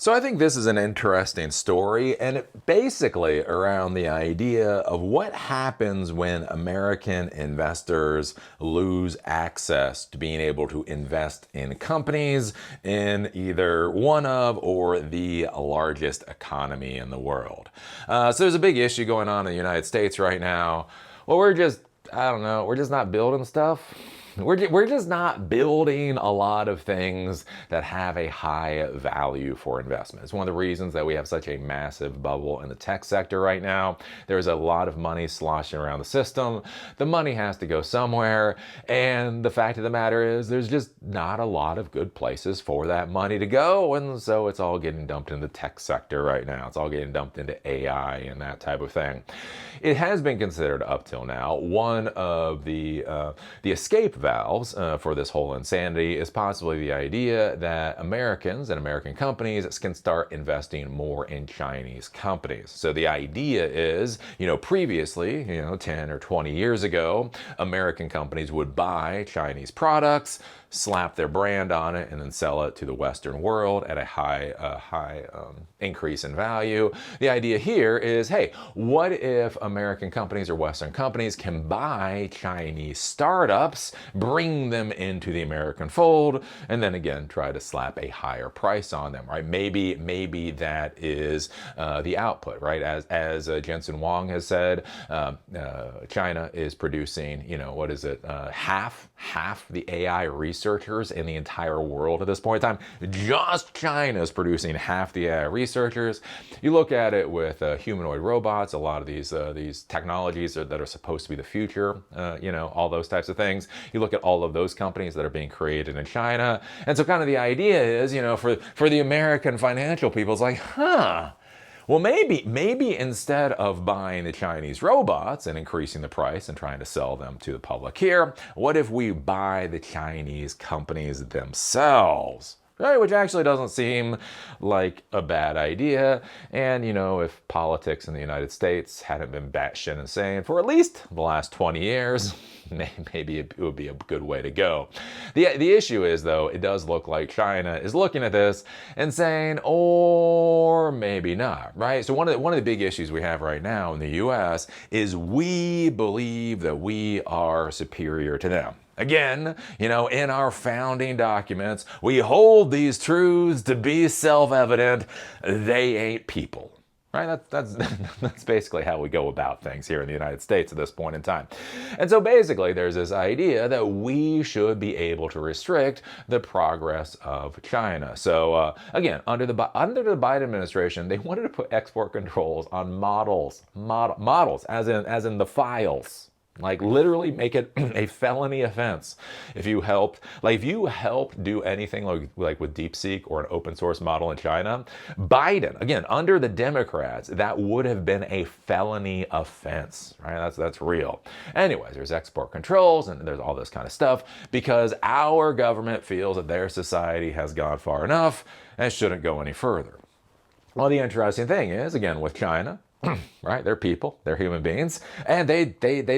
So I think this is an interesting story, and it basically around the idea of what happens when American investors lose access to being able to invest in companies in either one of or the largest economy in the world. So there's a big issue going on in the United States right now. Well, I don't know, we're just not building stuff. We're just not building a lot of things that have a high value for investment. It's one of the reasons that we have such a massive bubble in the tech sector right now. There's a lot of money sloshing around the system. The money has to go somewhere. And the fact of the matter is there's just not a lot of good places for that money to go. And so it's all getting dumped into the tech sector right now. It's all getting dumped into AI and that type of thing. It has been considered up till now one of the escape valves for this whole insanity is possibly the idea that Americans and American companies can start investing more in Chinese companies. So the idea is, previously, 10 or 20 years ago, American companies would buy Chinese products, slap their brand on it, and then sell it to the Western world at a high increase in value. The idea here is, hey, what if American companies or Western companies can buy Chinese startups, bring them into the American fold, and then again try to slap a higher price on them, right? Maybe that is the output, right? As Jensen Huang has said, China is producing, half the AI researchers in the entire world at this point in time. Just China is producing half the AI researchers. You look at it with humanoid robots, a lot of these technologies that are supposed to be the future, all those types of things. You look at all of those companies that are being created in China. And so kind of the idea is, for the American financial people, it's like, well, maybe instead of buying the Chinese robots and increasing the price and trying to sell them to the public here, what if we buy the Chinese companies themselves? Right, which actually doesn't seem like a bad idea. And, if politics in the United States hadn't been batshit insane for at least the last 20 years, maybe it would be a good way to go. The issue is, though, it does look like China is looking at this and saying, or maybe not, right? So one of the big issues we have right now in the U.S. is we believe that we are superior to them. Again, in our founding documents, we hold these truths to be self-evident. They ain't people. Right? That's basically how we go about things here in the United States at this point in time. And so basically there's this idea that we should be able to restrict the progress of China. So again, under the Biden administration, they wanted to put export controls on models as in the files. Like literally make it a felony offense if you helped do anything like with DeepSeek or an open source model in China. Biden, again, under the Democrats, that would have been a felony offense, right? That's real. Anyways, there's export controls and there's all this kind of stuff because our government feels that their society has gone far enough and shouldn't go any further. Well, the interesting thing is, again, with China, right? They're people, they're human beings, and they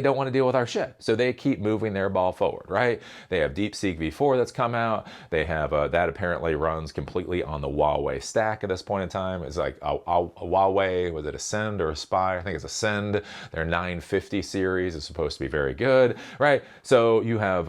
don't want to deal with our shit. So they keep moving their ball forward, right? They have DeepSeek V4 that's come out. They have that apparently runs completely on the Huawei stack at this point in time. It's like a Huawei, was it Ascend or Aspire? I think it's Ascend. Their 950 series is supposed to be very good, right? So you have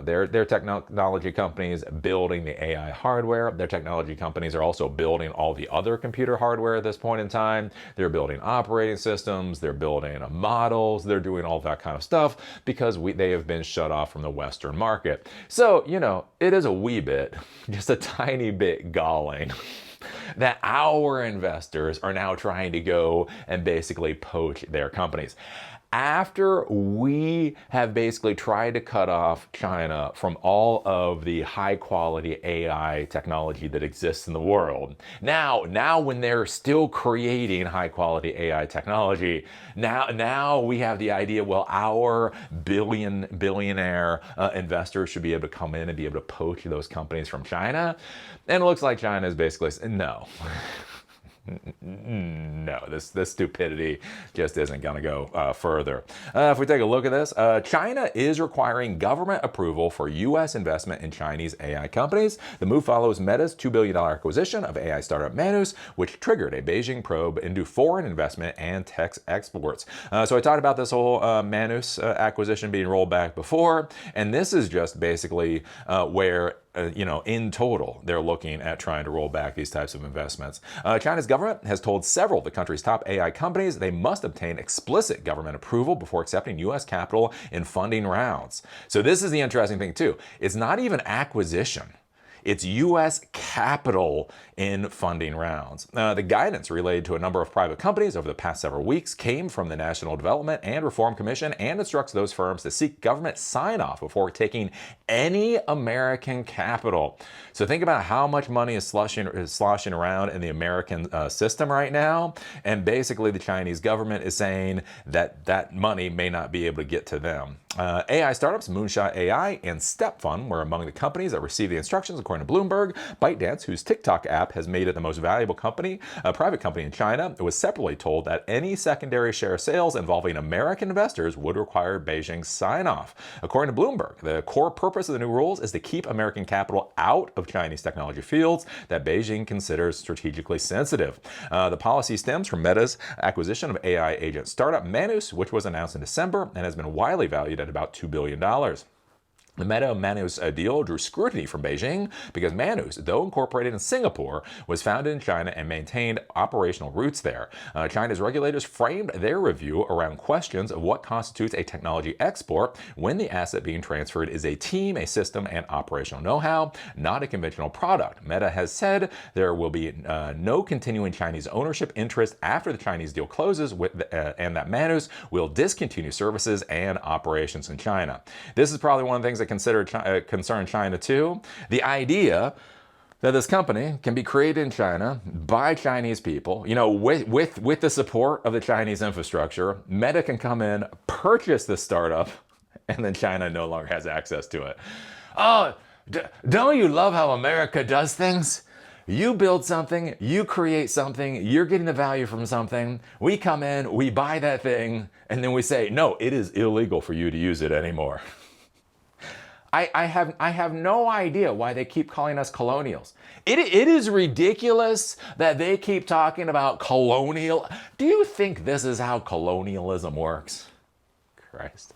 their technology companies building the AI hardware. Their technology companies are also building all the other computer hardware at this point in time. They're building operating systems, they're building models, they're doing all that kind of stuff because they have been shut off from the Western market. So, it is a wee bit, just a tiny bit galling that our investors are now trying to go and basically poach their companies. After we have basically tried to cut off China from all of the high quality AI technology that exists in the world, now when they're still creating high quality AI technology, now we have the idea, well, our billionaire investors should be able to come in and be able to poach those companies from China. And it looks like China is basically saying, no. No, this stupidity just isn't going to go further. If we take a look at this, China is requiring government approval for U.S. investment in Chinese AI companies. The move follows Meta's $2 billion acquisition of AI startup Manus, which triggered a Beijing probe into foreign investment and tech exports. So I talked about this whole Manus acquisition being rolled back before, and this is just basically where in total, they're looking at trying to roll back these types of investments. China's government has told several of the country's top AI companies they must obtain explicit government approval before accepting U.S. capital in funding rounds. So this is the interesting thing, too. It's not even acquisition. It's U.S. capital in funding rounds. The guidance related to a number of private companies over the past several weeks came from the National Development and Reform Commission and instructs those firms to seek government sign-off before taking any American capital. So think about how much money is sloshing around in the American system right now, and basically the Chinese government is saying that that money may not be able to get to them. AI startups Moonshot AI and Step Fund were among the companies that received the instructions, according to Bloomberg. ByteDance, whose TikTok app has made it the most valuable company, a private company in China, was separately told that any secondary share sales involving American investors would require Beijing's sign-off. According to Bloomberg, the core purpose of the new rules is to keep American capital out of Chinese technology fields that Beijing considers strategically sensitive. The policy stems from Meta's acquisition of AI agent startup Manus, which was announced in December and has been widely valued at about $2 billion. The Meta-Manus deal drew scrutiny from Beijing because Manus, though incorporated in Singapore, was founded in China and maintained operational roots there. China's regulators framed their review around questions of what constitutes a technology export when the asset being transferred is a team, a system, and operational know-how, not a conventional product. Meta has said there will be no continuing Chinese ownership interest after the Chinese deal closes, and that Manus will discontinue services and operations in China. This is probably one of the things that concern China too. The idea that this company can be created in China by Chinese people, with the support of the Chinese infrastructure. Meta can come in, purchase this startup, and then China no longer has access to it. Oh, don't you love how America does things? You build something, you create something, you're getting the value from something. We come in, we buy that thing, and then we say, no, it is illegal for you to use it anymore. I have no idea why they keep calling us colonials. It is ridiculous that they keep talking about colonial. Do you think this is how colonialism works? Christ.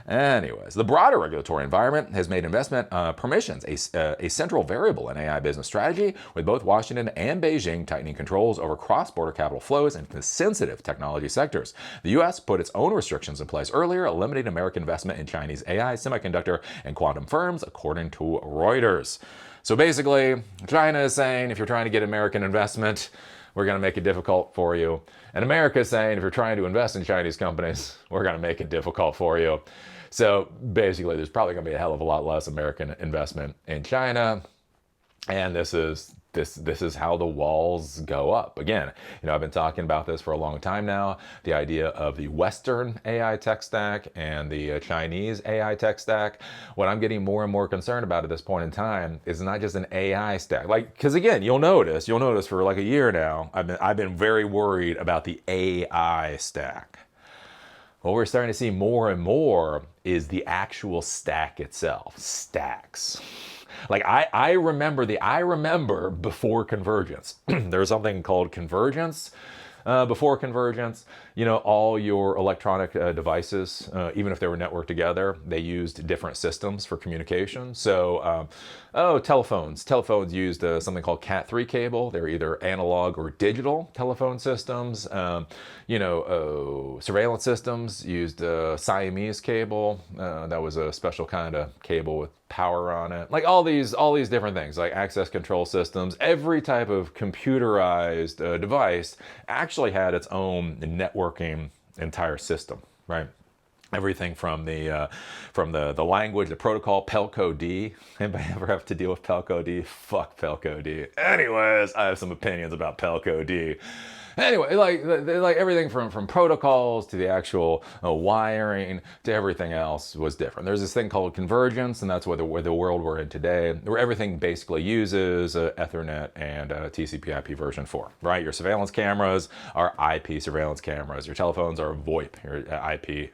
Anyways, the broader regulatory environment has made investment permissions a central variable in AI business strategy, with both Washington and Beijing tightening controls over cross-border capital flows into sensitive technology sectors. The U.S. put its own restrictions in place earlier, limiting American investment in Chinese AI, semiconductor, and quantum firms, according to Reuters. So basically, China is saying, if you're trying to get American investment, we're going to make it difficult for you. And America is saying, if you're trying to invest in Chinese companies, we're going to make it difficult for you. So basically, there's probably going to be a hell of a lot less American investment in China. And this is how the walls go up. Again, I've been talking about this for a long time now, the idea of the Western AI tech stack and the Chinese AI tech stack. What I'm getting more and more concerned about at this point in time is not just an AI stack. Because again, you'll notice for like a year now, I've been very worried about the AI stack. What we're starting to see more and more is the actual stack itself, stacks. I remember before convergence. There was something called convergence. Before convergence, all your electronic devices, even if they were networked together, they used different systems for communication. So, telephones. Telephones used something called Cat3 cable. They were either analog or digital telephone systems. Surveillance systems used Siamese cable. That was a special kind of cable with power on it. All these different things, like access control systems. Every type of computerized device actually had its own networking entire system, right? Everything from the language, the protocol, Pelco D. Anybody ever have to deal with Pelco D? Fuck Pelco D. Anyways, I have some opinions about Pelco D. Anyway, like everything from protocols to the actual wiring to everything else was different. There's this thing called convergence, and that's where the world we're in today, where everything basically uses Ethernet and TCP/IP version 4. Right? Your surveillance cameras are IP surveillance cameras. Your telephones are VoIP, your IP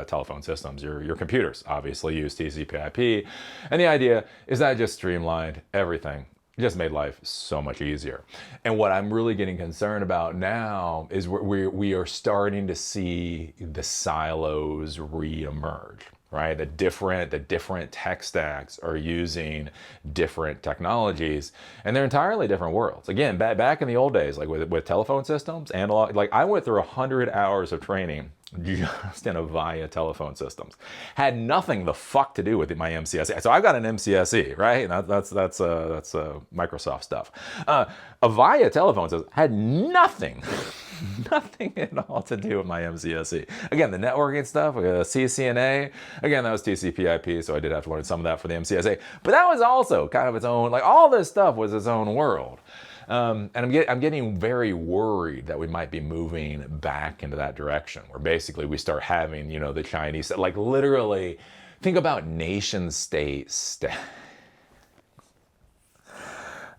telephone systems. Your computers obviously use TCP/IP, and the idea is that it just streamlined everything. It just made life so much easier. And what I'm really getting concerned about now is we are starting to see the silos re-emerge, right? The different tech stacks are using different technologies, and they're entirely different worlds. Again, back in the old days, like with telephone systems, analog, like I went through 100 hours of training just in Avaya telephone systems. Had nothing the fuck to do with my MCSE. So I've got an MCSE, right? And that's Microsoft stuff. Avaya telephone systems had nothing at all to do with my MCSE. Again, the networking stuff, CCNA, again, that was TCP/IP, so I did have to learn some of that for the MCSA. But that was also kind of its own, like all this stuff was its own world. And I'm getting very worried that we might be moving back into that direction, where basically we start having, the Chinese, like literally, think about nation states.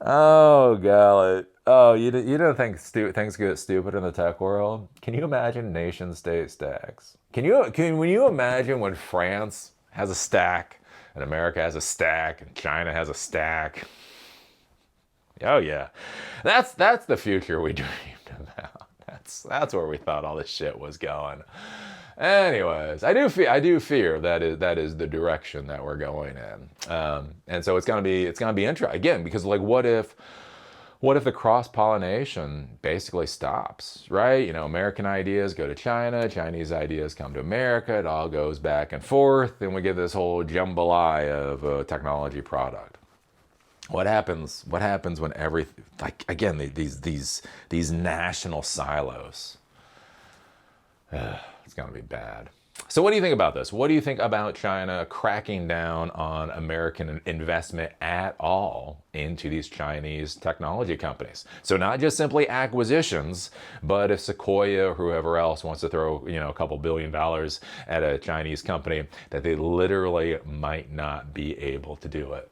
Oh, God. Oh, you don't think things get stupid in the tech world? Can you imagine nation state stacks? When you imagine when France has a stack, and America has a stack, and China has a stack? Oh yeah, that's the future we dreamed about. That's where we thought all this shit was going. Anyways, I do fear that is the direction that we're going in, and so it's gonna be interesting again, because like what if the cross-pollination basically stops, right? American ideas go to China, Chinese ideas come to America, it all goes back and forth, and we get this whole jambalaya of a technology product. What happens when these national silos? It's gonna be bad. So what do you think about this? What do you think about China cracking down on American investment at all into these Chinese technology companies? So not just simply acquisitions, but if Sequoia or whoever else wants to throw, a couple $1 billion at a Chinese company, that they literally might not be able to do it.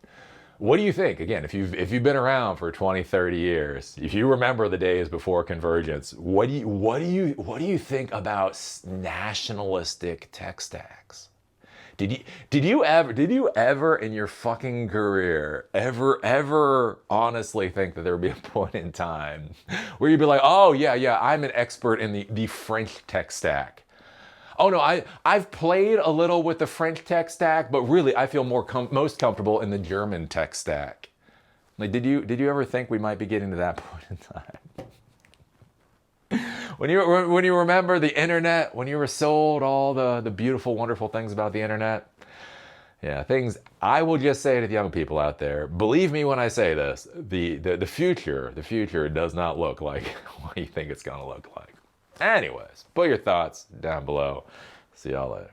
What do you think? Again, if you've been around for 20, 30 years, if you remember the days before convergence, what do you think about nationalistic tech stacks? Did you ever in your fucking career ever honestly think that there would be a point in time where you'd be like, oh yeah, I'm an expert in the French tech stack? Oh no, I've played a little with the French tech stack, but really I feel most comfortable in the German tech stack. Like, did you ever think we might be getting to that point in time? When you remember the internet, when you were sold all the beautiful, wonderful things about the internet, yeah, things. I will just say to the young people out there, believe me when I say this: the future does not look like what you think it's gonna look like. Anyways, put your thoughts down below. See y'all later.